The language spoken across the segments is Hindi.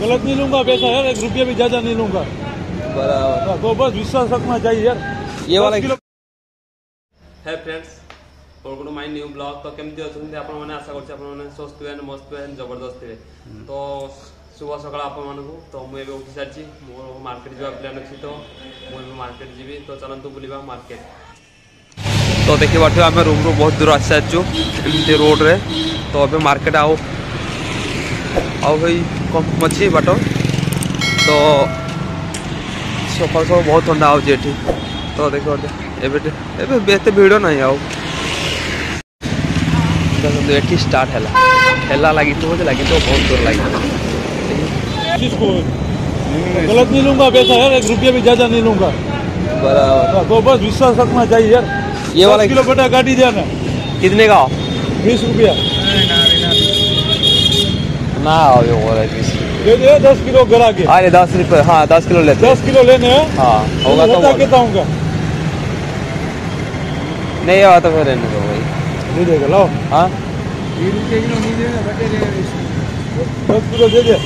गलत नहीं लूंगा पैसा यार, 1 रुपया भी ज्यादा नहीं लूंगा। बराबर, तो बस विश्वास रखना चाहिए यार। ये वाला है friends, welcome my new blog. तो केमती अछंती आपण माने, आशा करछि आपण माने स्वस्थ थे, मस्त थे, जबरदस्त थे। तो शुभ सकाळ आपण मानकु। तो मु एबे उठी सारछि, मोर मार्केट जीवा प्लान अछि, तो मु एबे मार्केट जीवी। तो चलंतु बुलिबा मार्केट। तो देखि बाटे आमे रूम रो बहुत दूर आसी सारछु एमती रोड रे। तो अबे मार्केट आओ भाई कम अच्छी बाट। तो सकाल सब बहुत ठंडा आउची एठी। तो देखो एते भिड़ ना आउ एठी स्टार्ट है लगी तो बहुत दूर लगी। गलत नहीं लूंगा पैसा यार, 1 रुपया भी ज्यादा नहीं लूंगा। बराबर, तो बस विश्वास रखना चाहिए यार। ये वाला किलो बटा गाड़ी देना। कितने का? 20 रुपया ना आओ ये बोला 20 दे दे। 10 किलो गरा के। अरे 10 रुपये। हाँ 10 किलो लेते। 10 किलो लेने हैं। हाँ होगा तो कहता हूँ का नहीं आवा तो फिर रहने दो भाई। नहीं देगा लाओ। हाँ 10 किलो दे दे।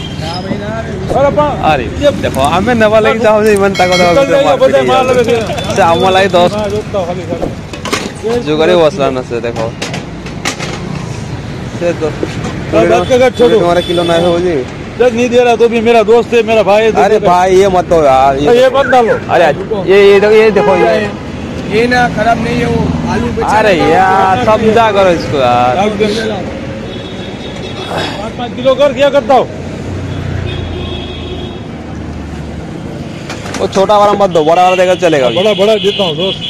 अरे देखो हमें नवा लगी जाओ मन तक से हम लगी 10 जो करे वसला न से देखो से तो तुम्हारा किलो ना हो जी। नहीं दे रहा तो भी मेरा दोस्त है, मेरा भाई है। अरे भाई ये मत हो यार, ये मत डालो। अरे ये देखो ये ना खराब नहीं है वो आलू। अरे यार समझा करो इसको यार। 5 किलो कर, क्या करता हो? वो छोटा वाला मत दो, बड़ा वाला देगा चलेगा। बड़ा देता हूँ दोस्त।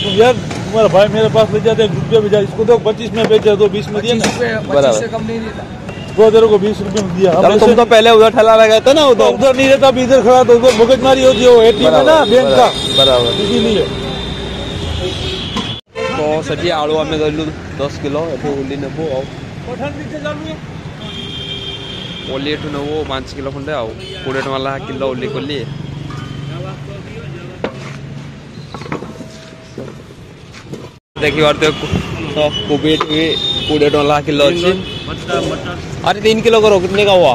तुम यार तुम्हारा भाई मेरे पास ले जाते 1 रुपया भी जाए। इसको तो 25 में बेचे, तो 20 में दिया ना। बराबर, कम नहीं देता। वो तेरे को 20 रुपये में दिया। तुम तो पहले उधर ठेला लगा था ना, उधर नहीं रहता, इधर खड़ा तो उधर भुगतमारी होती है, वो एटीएम है ना बैंक का। बराबर, इसीलिए। तो सची आलू आम धरलु 10 किलो एठू उली नेबो आ ओली एठू नेबो 5 किलो खंडे आ 20 टका ला किलो उली कोली। देखी बार तो कोबी 20 टका ला किलो अच्छी। अरे 3 किलो करो, कितने का हुआ?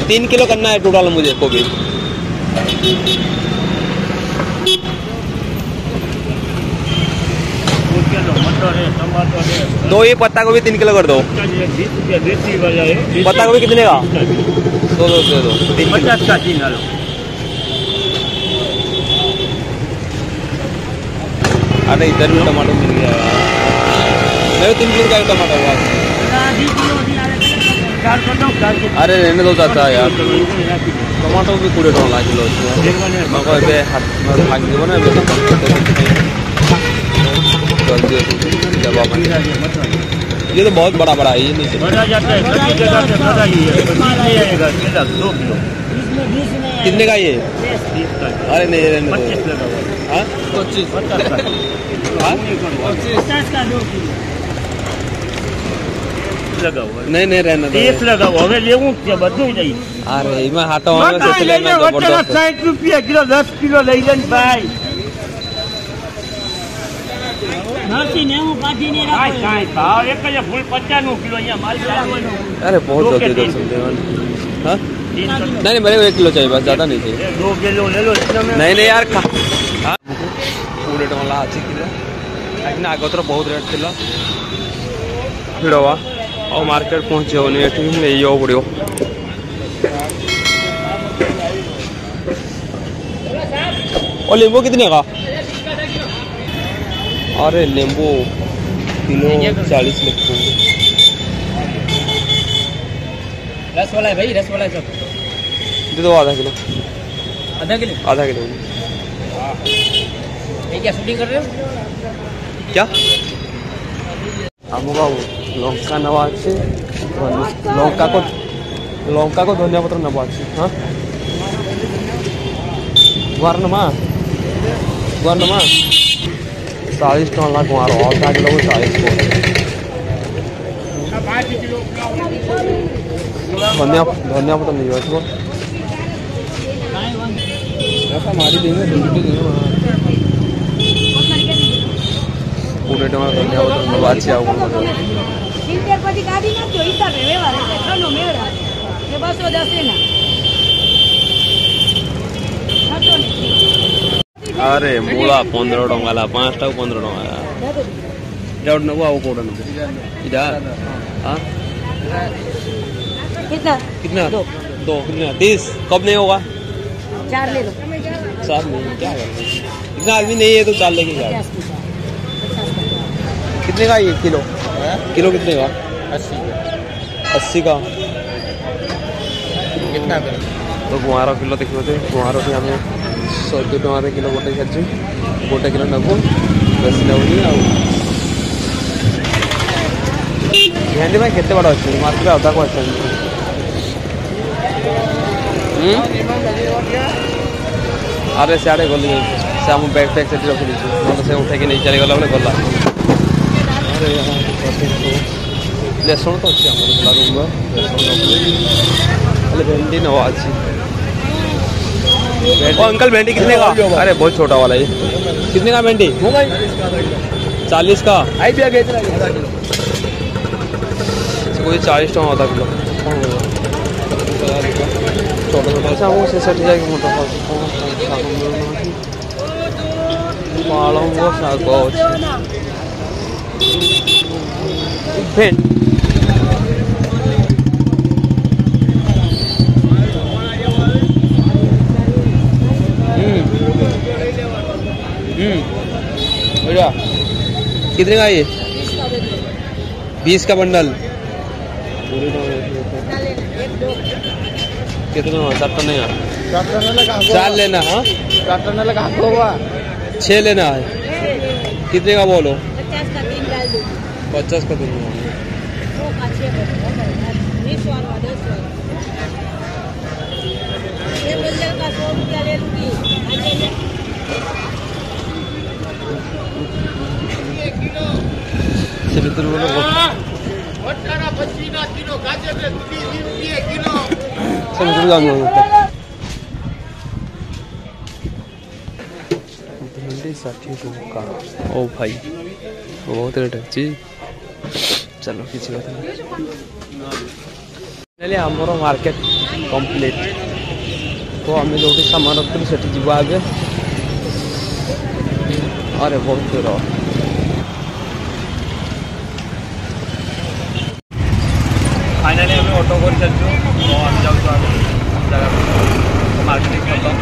3 किलो करना है टोटल मुझे कोबी। दो ये पत्ता गोभी 3 किलो कर दो। पत्ता गोभी कितने का? 2 दे दो। 50 का 3 डालो। अरे इधर भी टमाटर मिल गया मेरे 3 किलो का टमाटर हुआ। अरे रहने दो चाचा यार, टमाटर भी 20 टका किलो जल्दी। ये तो बहुत बड़ा है, ये नीचे कितने का ये? अरे नहीं रहने दो। 25 नहीं रहने दो। 30 लगा हुआ है, लेऊं क्या बदलू नहीं। अरे मैं हाथों में से ले मैं जबरदस्त 60 रुपया किलो 10 किलो ले जन भाई। नरसी नेमू काटी ने राखो काई भाव एक जे फूल 50 नो किलो यहाँ माल चालू। अरे बहुत जल्दी दे सकते हैं। हां नहीं मेरे को 1 किलो चाहिए बस, ज्यादा नहीं चाहिए। 2 किलो ले लो इतना में। नहीं यार हां 20 टका ला अच्छी किलो लेकिन आगे तो बहुत रेट थिला भिड़वा और मार्केट पहुंचे होने एठी ले यो पड़ियो। और नींबू कितने का? अरे नींबू किलो 40 लिखो। रस वाला है भाई, रस वाला है सब दे दो। आधा किलो। आधा किलो ये क्या शूटिंग कर रहे हो क्या? आमु बाबू लंका नवा अच्छे, लंका को धनिया पत्र नवा अच्छे। हाँ गुआरनमा 40 टका ला गुआर आधा किलो 40 को। धनिया पत्र नहीं है इसको। हमारी देंगे 20 टका धनिया पत्र नवा अच्छे आओ। अरे मूला 15 टंका ला 5 टा 15 टंका डाउट नबो आओ कोड नबो इदा हां कितना कितना दो कितना 30 कब नहीं होगा 4 ले लो 4 नहीं क्या करेंगे इतना आदमी नहीं है तो 4 लेके जाओ कितने का ये किलो किलो कितने का 80 का कितना तो 12 किलो देखिए 12 भी हमें 100 टଙ୍କା किलो गोटे छाड़ी गोटे किलो नबो बेस नौनी आ भेंडी भाई केते बड़ा अच्छे मात्र अधा को अच्छे अरे सियाड़े गली से हम बैग पैक से रखी दीजिए मतलब से उठे नहीं चली गला बोले गला अरे लहसुन तो अच्छे हमारे गला रूम में भेंडी नवा अच्छी अंकल भेंडी कितने का अरे बहुत छोटा वाला ये कितने का भेंडी 40 का आई भी बेच रहा है कोई 40 टका होता किलो छोटा छोटा अच्छा वो से सेट जाएगा मोटा पालंग शाग भेंड कितने का ये 20 का बंडल कितना 7 टन नहीं 4 लेना हाँ 6 लेना है कितने का बोलो 50 का 3 भिंडी 60 टका ओ भाई बहुत रेट अच्छी चलो किसी बात नहीं आमर मार्केट कंप्लीट तो आम जो सामान रखी से जीवा आगे अरे बहुत दूर फाइनाली हमें ऑटो कर चलू तो हम जाऊँ जगह मार्केटिंग खत्म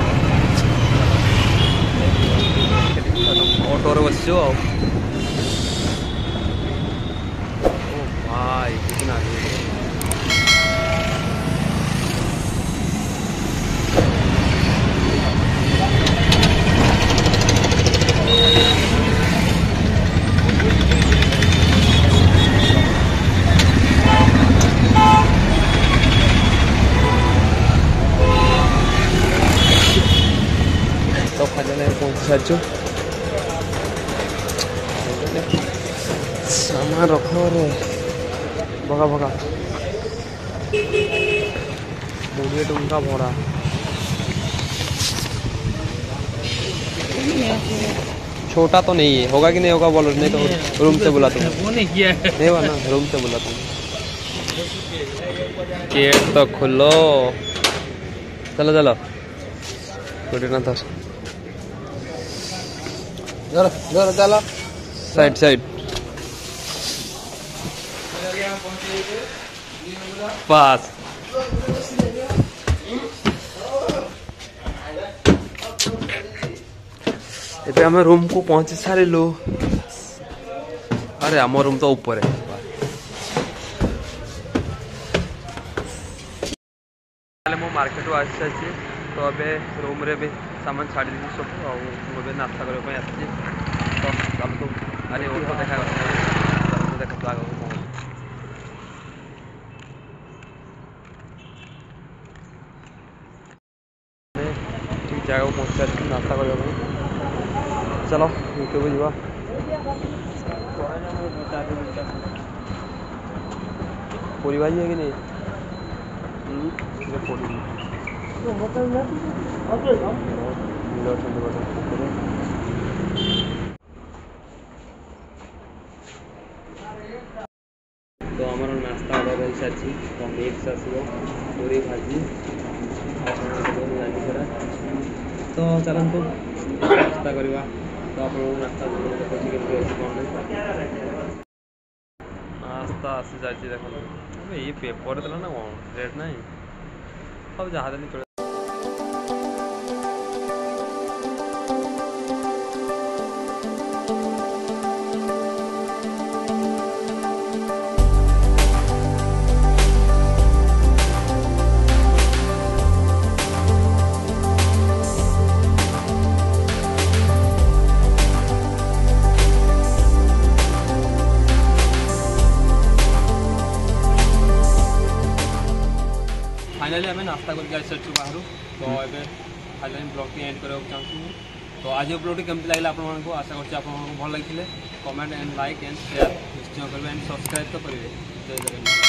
ऑटो बसु भाई कितना तो फाइनली पहुंच सारी सामान रखो रे भगा भगा 20 टंका भरा छोटा तो नहीं है होगा कि नहीं होगा बोलो नहीं तो रूम से बुला तुम नहीं हुआ ना रूम से बुला तुम गेट तो खुलो चलो चलो ना था चलो साइड साइड पास एबे हमें रूम को पहुंचे सारे लो अरे आम रूम तो ऊपर है मु मार्केट आसी सारी तो अबे रूम रे भी सामान छाड़ी दी सब मुझे नास्ता करने आसी तो चल तो अरे ऑटो देखा देखा ठीक जगह को पहुँचा नास्ता करने चलो यूट्यूब जा पूरी भाजी है कि नहीं तो आम नास्ता ऑर्डर हो सारी तो नेक्स्ट आसो करी भाजी तो चलतु नास्ता करवा तो आप नास्ता नास्ता आसी जाए देखो ये पेपर देला ना कौन रेट ना सब जहाँ देनी चले फाइनाली आम नास्ता करके आसी सारी बाहर तो ये फाइनाली ब्लॉग टी एंड करने चाहूँ तो आज ब्लॉग केमती लगे आपको आशा कर भल लगी comment and like and share निश्चय करेंगे एंड सब्सक्राइब तो करेंगे जय जगन्नाथ।